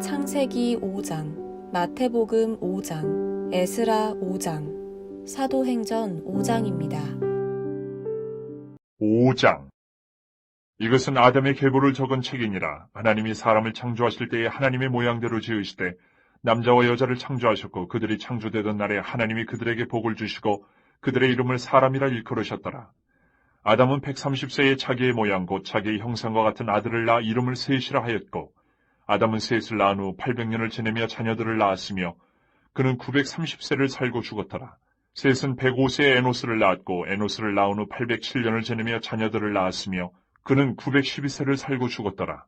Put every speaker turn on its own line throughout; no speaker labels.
창세기 5장, 마태복음 5장, 에스라 5장, 사도행전 5장입니다.
5장. 이것은 아담의 계보를 적은 책이니라. 하나님이 사람을 창조하실 때에 하나님의 모양대로 지으시되 남자와 여자를 창조하셨고 그들이 창조되던 날에 하나님이 그들에게 복을 주시고 그들의 이름을 사람이라 일컬으셨더라. 아담은 130세에 자기의 모양 곧 자기의 형상과 같은 아들을 낳아 이름을 셋이라 하였고 아담은 셋을 낳은 후 800년을 지내며 자녀들을 낳았으며 그는 930세를 살고 죽었더라. 셋은 105세에 에노스를 낳았고 에노스를 낳은 후 807년을 지내며 자녀들을 낳았으며 그는 912세를 살고 죽었더라.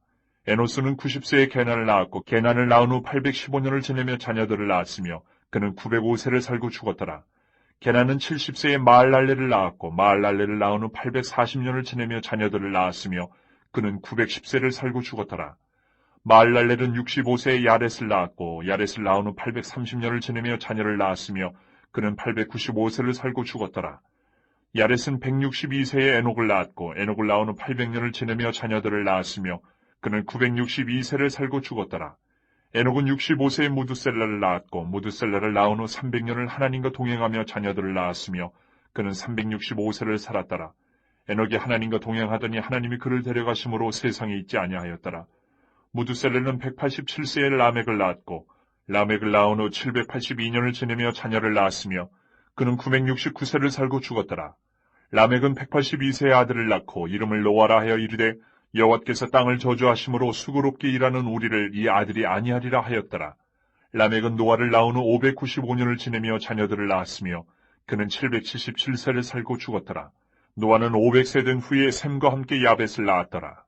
에노스는 90세에 게난을 낳았고 게난을 낳은 후 815년을 지내며 자녀들을 낳았으며 그는 905세를 살고 죽었더라. 게난은 70세에 마할랄레를 낳았고 마할랄레를 낳은 후 840년을 지내며 자녀들을 낳았으며 그는 910세를 살고 죽었더라. 마할랄렐은 65세에 야렛을 낳았고 야렛을 낳은 후 830년을 지내며 자녀를 낳았으며 그는 895세를 살고 죽었더라. 야렛은 162세에 에녹을 낳았고 에녹을 낳은 후 800년을 지내며 자녀들을 낳았으며 그는 962세를 살고 죽었더라. 에녹은 65세에 무두셀라를 낳았고 무두셀라를 낳은 후 300년을 하나님과 동행하며 자녀들을 낳았으며 그는 365세를 살았더라. 에녹이 하나님과 동행하더니 하나님이 그를 데려가심으로 세상에 있지 아니하였더라. 무두셀레는 187세에 라멕을 낳았고 라멕을 낳은 후 782년을 지내며 자녀를 낳았으며 그는 969세를 살고 죽었더라. 라멕은 182세의 아들을 낳고 이름을 노아라 하여 이르되 여호와께서 땅을 저주하심으로 수고롭게 일하는 우리를 이 아들이 아니하리라 하였더라. 라멕은 노아를 낳은 후 595년을 지내며 자녀들을 낳았으며 그는 777세를 살고 죽었더라. 노아는 500세 된 후에 셈과 함께 야벳을 낳았더라.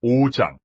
5장.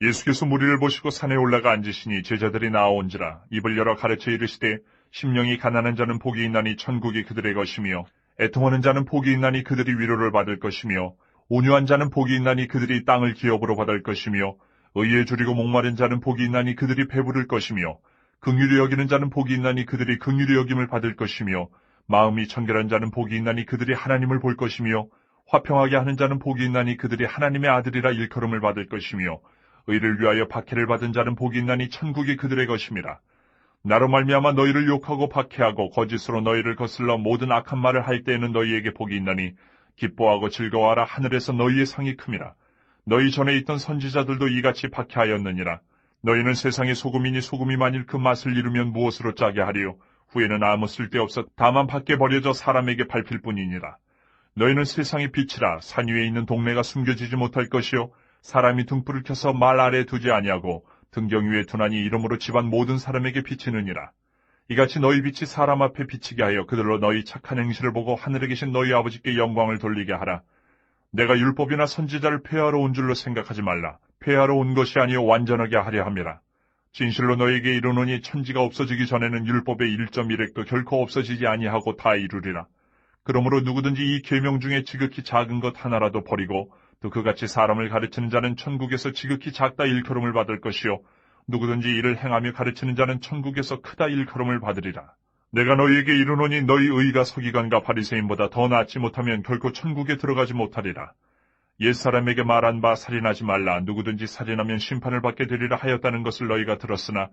예수께서 무리를 보시고 산에 올라가 앉으시니 제자들이 나아온지라 입을 열어 가르쳐 이르시되 심령이 가난한 자는 복이 있나니 천국이 그들의 것이며 애통하는 자는 복이 있나니 그들이 위로를 받을 것이며 온유한 자는 복이 있나니 그들이 땅을 기업으로 받을 것이며 의에 줄이고 목마른 자는 복이 있나니 그들이 배부를 것이며 긍휼히 여기는 자는 복이 있나니 그들이 긍휼히 여김을 받을 것이며 마음이 청결한 자는 복이 있나니 그들이 하나님을 볼 것이며 화평하게 하는 자는 복이 있나니 그들이 하나님의 아들이라 일컬음을 받을 것이며 의를 위하여 박해를 받은 자는 복이 있나니 천국이 그들의 것임이라. 나로 말미암아 너희를 욕하고 박해하고 거짓으로 너희를 거슬러 모든 악한 말을 할 때에는 너희에게 복이 있나니 기뻐하고 즐거워하라. 하늘에서 너희의 상이 큼이라. 너희 전에 있던 선지자들도 이같이 박해하였느니라. 너희는 세상의 소금이니 소금이 만일 그 맛을 잃으면 무엇으로 짜게 하리요. 후에는 아무 쓸데없어 다만 밖에 버려져 사람에게 밟힐 뿐이니라. 너희는 세상의 빛이라. 산 위에 있는 동네가 숨겨지지 못할 것이요 사람이 등불을 켜서 말 아래에 두지 아니하고 등경 위에 두나니 이러므로 집안 모든 사람에게 비치느니라. 이같이 너희 빛이 사람 앞에 비치게 하여 그들로 너희 착한 행실을 보고 하늘에 계신 너희 아버지께 영광을 돌리게 하라. 내가 율법이나 선지자를 폐하러 온 줄로 생각하지 말라. 폐하러 온 것이 아니요 완전하게 하려 함이라. 진실로 너희에게 이르노니 천지가 없어지기 전에는 율법의 1.1획도 결코 없어지지 아니하고 다 이루리라. 그러므로 누구든지 이 계명 중에 지극히 작은 것 하나라도 버리고 또 그같이 사람을 가르치는 자는 천국에서 지극히 작다 일컬음을 받을 것이요 누구든지 이를 행하며 가르치는 자는 천국에서 크다 일컬음을 받으리라. 내가 너희에게 이르노니 너희 의가 서기관과 바리새인보다 더 낫지 못하면 결코 천국에 들어가지 못하리라. 옛사람에게 말한 바 살인하지 말라. 누구든지 살인하면 심판을 받게 되리라 하였다는 것을 너희가 들었으나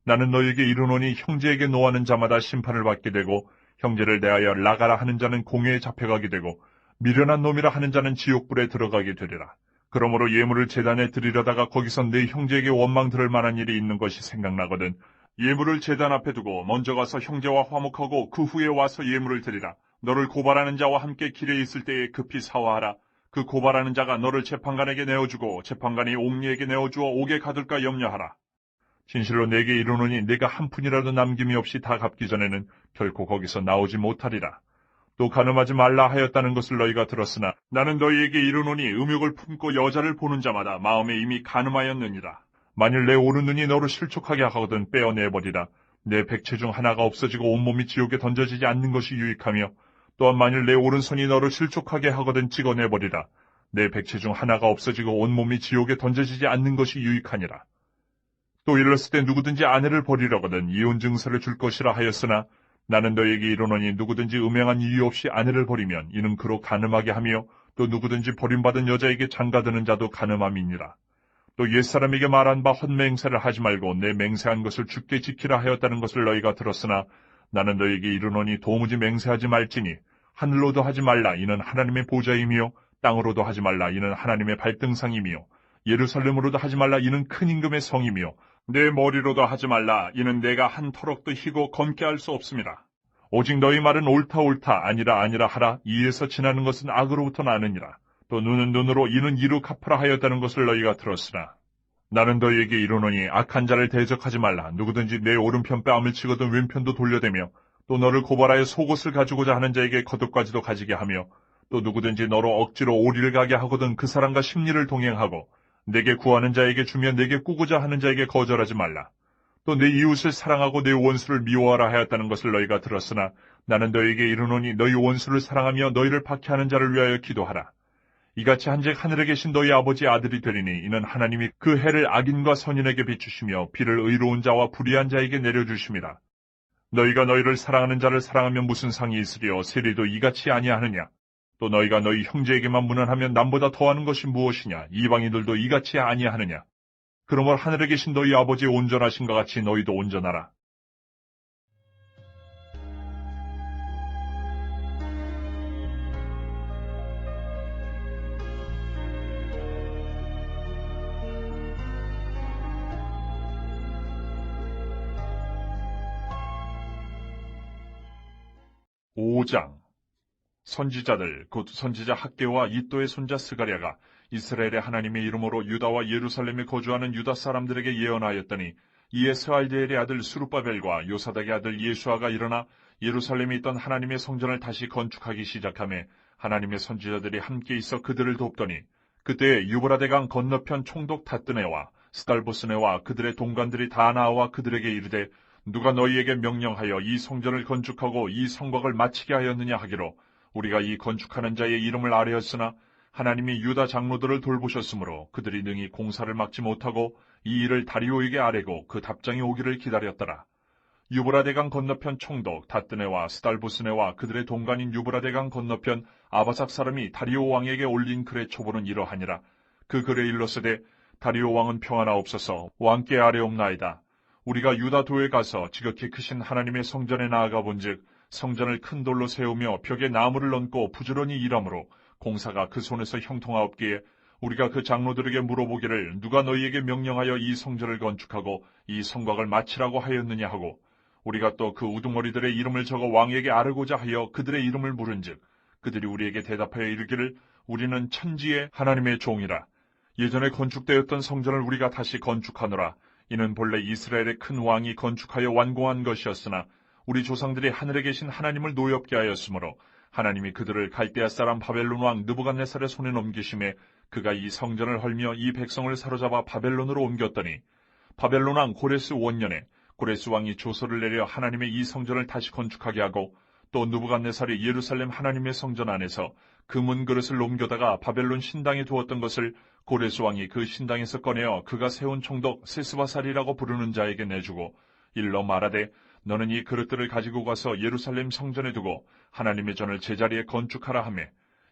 나는 너희에게 이르노니 형제에게 노하는 자마다 심판을 받게 되고 형제를 대하여 나가라 하는 자는 공회에 잡혀가게 되고 미련한 놈이라 하는 자는 지옥불에 들어가게 되리라. 그러므로 예물을 제단에 드리려다가 거기서 내 형제에게 원망 들을 만한 일이 있는 것이 생각나거든 예물을 제단 앞에 두고 먼저 가서 형제와 화목하고 그 후에 와서 예물을 드리라. 너를 고발하는 자와 함께 길에 있을 때에 급히 사화하라. 그 고발하는 자가 너를 재판관에게 내어주고 재판관이 옥리에게 내어주어 옥에 가둘까 염려하라. 진실로 내게 이르노니 내가 한 푼이라도 남김이 없이 다 갚기 전에는 결코 거기서 나오지 못하리라. 또 간음하지 말라 하였다는 것을 너희가 들었으나 나는 너희에게 이르노니 음욕을 품고 여자를 보는 자마다 마음에 이미 간음하였느니라. 만일 내 오른눈이 너를 실족하게 하거든 빼어내버리라. 내 백체 중 하나가 없어지고 온몸이 지옥에 던져지지 않는 것이 유익하며 또한 만일 내 오른손이 너를 실족하게 하거든 찍어내버리라. 내 백체 중 하나가 없어지고 온몸이 지옥에 던져지지 않는 것이 유익하니라. 또 일렀을 때 누구든지 아내를 버리려거든 이혼 증서를 줄 것이라 하였으나 나는 너에게 이르노니 누구든지 음행한 이유 없이 아내를 버리면 이는 그로 간음하게 하며 또 누구든지 버림받은 여자에게 장가드는 자도 간음함이니라. 또 옛사람에게 말한 바 헛맹세를 하지 말고 내 맹세한 것을 주께 지키라 하였다는 것을 너희가 들었으나 나는 너에게 이르노니 도무지 맹세하지 말지니 하늘로도 하지 말라 이는 하나님의 보좌이며 땅으로도 하지 말라 이는 하나님의 발등상이며 예루살렘으로도 하지 말라 이는 큰 임금의 성이며 내 머리로도 하지 말라 이는 내가 한 터럭도 희고 검게 할 수 없음이라. 오직 너희 말은 옳다 옳다 아니라 아니라 하라. 이에서 지나는 것은 악으로부터 나느니라. 또 눈은 눈으로 이는 이로 갚으라 하였다는 것을 너희가 들었으나 나는 너희에게 이르노니 악한 자를 대적하지 말라. 누구든지 내 오른편 뺨을 치거든 왼편도 돌려대며 또 너를 고발하여 속옷을 가지고자 하는 자에게 겉옷까지도 가지게 하며 또 누구든지 너로 억지로 오리를 가게 하거든 그 사람과 심리를 동행하고 내게 구하는 자에게 주며 내게 꾸고자 하는 자에게 거절하지 말라. 또 내 이웃을 사랑하고 내 원수를 미워하라 하였다는 것을 너희가 들었으나 나는 너희에게 이르노니 너희 원수를 사랑하며 너희를 박해하는 자를 위하여 기도하라. 이같이 한즉 하늘에 계신 너희 아버지 아들이 되리니 이는 하나님이 그 해를 악인과 선인에게 비추시며 비를 의로운 자와 불의한 자에게 내려주심이라. 너희가 너희를 사랑하는 자를 사랑하면 무슨 상이 있으리요 세리도 이같이 아니하느냐. 또 너희가 너희 형제에게만 문안하면 남보다 더하는 것이 무엇이냐. 이방인들도 이같이 아니하느냐. 그러므로 하늘에 계신 너희 아버지 온전하신 것 같이 너희도 온전하라. (5장) 선지자들 곧 선지자 학개와 이또의 손자 스가랴가 이스라엘의 하나님의 이름으로 유다와 예루살렘에 거주하는 유다 사람들에게 예언하였더니 이에 스알디엘의 아들 스룹바벨과 요사닥의 아들 예수아가 일어나 예루살렘에 있던 하나님의 성전을 다시 건축하기 시작하며 하나님의 선지자들이 함께 있어 그들을 돕더니 그때 유브라데강 건너편 총독 닷드네와 스달보스네와 그들의 동관들이 다 나와 그들에게 이르되 누가 너희에게 명령하여 이 성전을 건축하고 이 성곽을 마치게 하였느냐 하기로 우리가 이 건축하는 자의 이름을 아뢰었으나 하나님이 유다 장로들을 돌보셨으므로 그들이 능히 공사를 막지 못하고 이 일을 다리오에게 아뢰고 그 답장이 오기를 기다렸더라. 유브라데강 건너편 총독 닷드네와 스달보스네와 그들의 동관인 유브라데강 건너편 아바삭 사람이 다리오 왕에게 올린 글의 초보는 이러하니라. 그 글에 일렀으되 다리오 왕은 평안하옵소서. 왕께 아뢰옵나이다. 우리가 유다도에 가서 지극히 크신 하나님의 성전에 나아가 본즉 성전을 큰 돌로 세우며 벽에 나무를 얹고 부지런히 일하므로 공사가 그 손에서 형통하옵기에 우리가 그 장로들에게 물어보기를 누가 너희에게 명령하여 이 성전을 건축하고 이 성곽을 마치라고 하였느냐 하고 우리가 또 그 우두머리들의 이름을 적어 왕에게 아르고자 하여 그들의 이름을 물은즉 그들이 우리에게 대답하여 이르기를 우리는 천지의 하나님의 종이라. 예전에 건축되었던 성전을 우리가 다시 건축하노라. 이는 본래 이스라엘의 큰 왕이 건축하여 완공한 것이었으나 우리 조상들이 하늘에 계신 하나님을 노엽게 하였으므로 하나님이 그들을 갈대아 사람 바벨론 왕 느부갓네살의 손에 넘기심에 그가 이 성전을 헐며 이 백성을 사로잡아 바벨론으로 옮겼더니 바벨론 왕 고레스 원년에 고레스 왕이 조서를 내려 하나님의 이 성전을 다시 건축하게 하고 또 느부갓네살이 예루살렘 하나님의 성전 안에서 금은 그릇을 옮겨다가 바벨론 신당에 두었던 것을 고레스 왕이 그 신당에서 꺼내어 그가 세운 총독 세스바살이라고 부르는 자에게 내주고 일러 말하되 너는 이 그릇들을 가지고 가서 예루살렘 성전에 두고 하나님의 전을 제자리에 건축하라 하며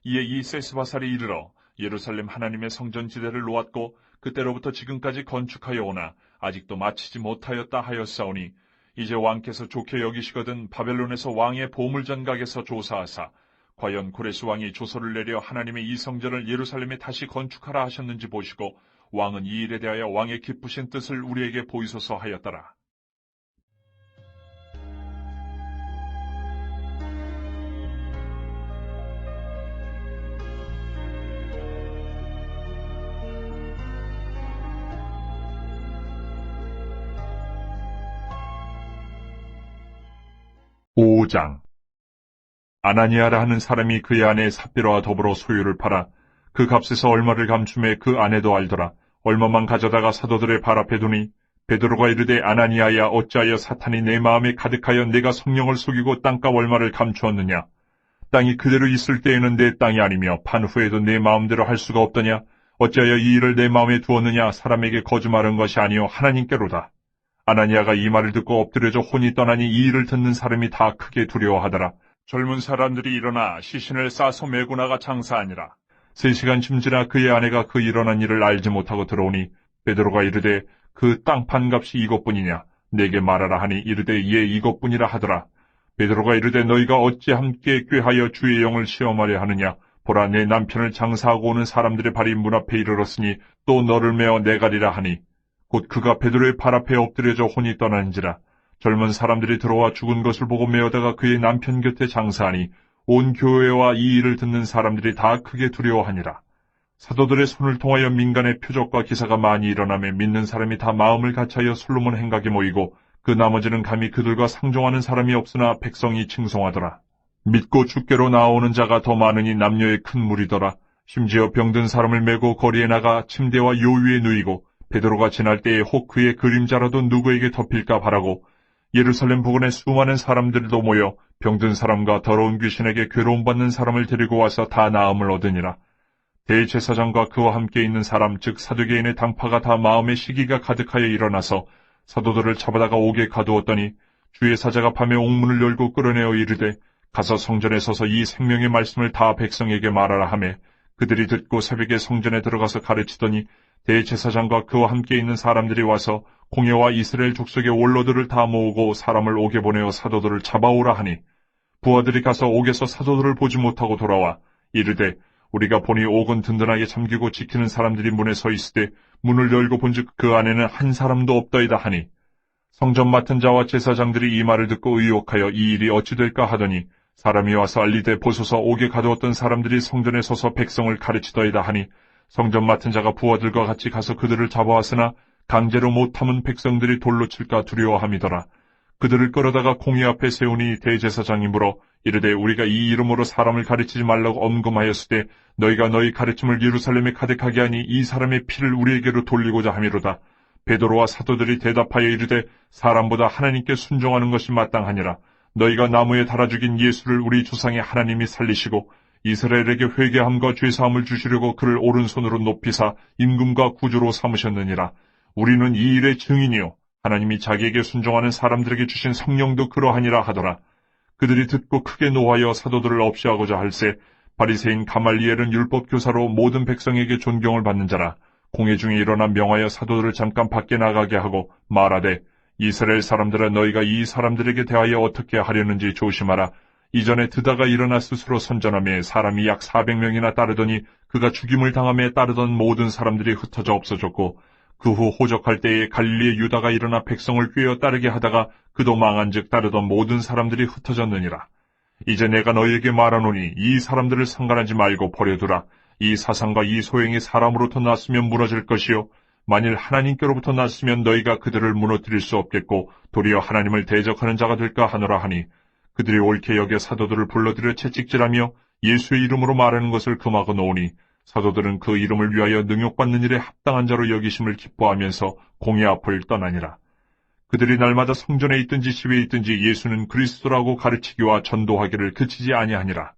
이에 이 세스바살이 이르러 예루살렘 하나님의 성전 지대를 놓았고 그때로부터 지금까지 건축하여 오나 아직도 마치지 못하였다 하였사오니 이제 왕께서 좋게 여기시거든 바벨론에서 왕의 보물전각에서 조사하사 과연 고레스 왕이 조서를 내려 하나님의 이 성전을 예루살렘에 다시 건축하라 하셨는지 보시고 왕은 이 일에 대하여 왕의 기쁘신 뜻을 우리에게 보이소서 하였더라. (5장) 아나니아라 하는 사람이 그의 아내 삽비라와 더불어 소유를 팔아 그 값에서 얼마를 감춤해 그 아내도 알더라. 얼마만 가져다가 사도들의 발 앞에 두니 베드로가 이르되 아나니아야 어찌하여 사탄이 내 마음에 가득하여 내가 성령을 속이고 땅값 얼마를 감추었느냐. 땅이 그대로 있을 때에는 내 땅이 아니며 판 후에도 내 마음대로 할 수가 없더냐? 어찌하여 이 일을 내 마음에 두었느냐? 사람에게 거짓말한 것이 아니요 하나님께로다. 아나니아가 이 말을 듣고 엎드려져 혼이 떠나니 이 일을 듣는 사람이 다 크게 두려워하더라. 젊은 사람들이 일어나 시신을 싸서 메고 나가 장사하니라. 3시간쯤 지나 그의 아내가 그 일어난 일을 알지 못하고 들어오니 베드로가 이르되 그 땅판 값이 이것뿐이냐? 내게 말하라 하니 이르되 예 이것뿐이라 하더라. 베드로가 이르되 너희가 어찌 함께 꾀하여 주의 영을 시험하려 하느냐? 보라 내 남편을 장사하고 오는 사람들의 발이 문 앞에 이르렀으니 또 너를 메어 내가리라 하니 곧 그가 베드로의 발 앞에 엎드려져 혼이 떠나는지라. 젊은 사람들이 들어와 죽은 것을 보고 메어다가 그의 남편 곁에 장사하니 온 교회와 이 일을 듣는 사람들이 다 크게 두려워하니라. 사도들의 손을 통하여 민간의 표적과 기사가 많이 일어나며 믿는 사람이 다 마음을 같이하여 솔로몬 행각에 모이고 그 나머지는 감히 그들과 상종하는 사람이 없으나 백성이 칭송하더라. 믿고 주께로 나오는 자가 더 많으니 남녀의 큰 무리더라. 심지어 병든 사람을 메고 거리에 나가 침대와 요 위에 누이고 베드로가 지날 때에 혹 그의 그림자라도 누구에게 덮일까 바라고 예루살렘 부근에 수많은 사람들도 모여 병든 사람과 더러운 귀신에게 괴로움받는 사람을 데리고 와서 다 나음을 얻으니라. 대제사장과 그와 함께 있는 사람 즉 사두개인의 당파가 다 마음의 시기가 가득하여 일어나서 사도들을 잡아다가 옥에 가두었더니 주의 사자가 밤에 옥문을 열고 끌어내어 이르되 가서 성전에 서서 이 생명의 말씀을 다 백성에게 말하라 하매 그들이 듣고 새벽에 성전에 들어가서 가르치더니 대제사장과 그와 함께 있는 사람들이 와서 공회와 이스라엘 족속의 원로들을 다 모으고 사람을 옥에 보내어 사도들을 잡아오라 하니 부하들이 가서 옥에서 사도들을 보지 못하고 돌아와 이르되 우리가 보니 옥은 든든하게 잠기고 지키는 사람들이 문에 서 있으되 문을 열고 본즉 그 안에는 한 사람도 없더이다 하니 성전 맡은 자와 제사장들이 이 말을 듣고 의혹하여 이 일이 어찌 될까 하더니 사람이 와서 알리되 보소서 옥에 가두었던 사람들이 성전에 서서 백성을 가르치더이다 하니 성전 맡은 자가 부하들과 같이 가서 그들을 잡아왔으나 강제로 못 참은 백성들이 돌로 칠까 두려워함이더라. 그들을 끌어다가 공회 앞에 세우니 대제사장이 물어 이르되 우리가 이 이름으로 사람을 가르치지 말라고 엄금하였으되 너희가 너희 가르침을 예루살렘에 가득하게 하니 이 사람의 피를 우리에게로 돌리고자 함이로다. 베드로와 사도들이 대답하여 이르되 사람보다 하나님께 순종하는 것이 마땅하니라. 너희가 나무에 달아 죽인 예수를 우리 조상의 하나님이 살리시고 이스라엘에게 회개함과 죄사함을 주시려고 그를 오른손으로 높이사 임금과 구주로 삼으셨느니라. 우리는 이 일의 증인이요 하나님이 자기에게 순종하는 사람들에게 주신 성령도 그러하니라 하더라. 그들이 듣고 크게 노하여 사도들을 없이하고자 할세 바리새인 가말리엘은 율법 교사로 모든 백성에게 존경을 받는 자라. 공회 중에 일어나 명하여 사도들을 잠깐 밖에 나가게 하고 말하되 이스라엘 사람들아 너희가 이 사람들에게 대하여 어떻게 하려는지 조심하라. 이전에 드다가 일어나 스스로 선전하며 사람이 약 400명이나 따르더니 그가 죽임을 당함에 따르던 모든 사람들이 흩어져 없어졌고 그 후 호적할 때에 갈릴리의 유다가 일어나 백성을 꾀어 따르게 하다가 그도 망한즉 따르던 모든 사람들이 흩어졌느니라. 이제 내가 너희에게 말하노니 이 사람들을 상관하지 말고 버려두라. 이 사상과 이 소행이 사람으로부터 났으면 무너질 것이요 만일 하나님께로부터 났으면 너희가 그들을 무너뜨릴 수 없겠고 도리어 하나님을 대적하는 자가 될까 하노라 하니 그들이 옳게 여겨 사도들을 불러들여 채찍질하며 예수의 이름으로 말하는 것을 금하고 놓으니 사도들은 그 이름을 위하여 능욕받는 일에 합당한 자로 여기심을 기뻐하면서 공회 앞을 떠나니라. 그들이 날마다 성전에 있든지 집에 있든지 예수는 그리스도라고 가르치기와 전도하기를 그치지 아니하니라.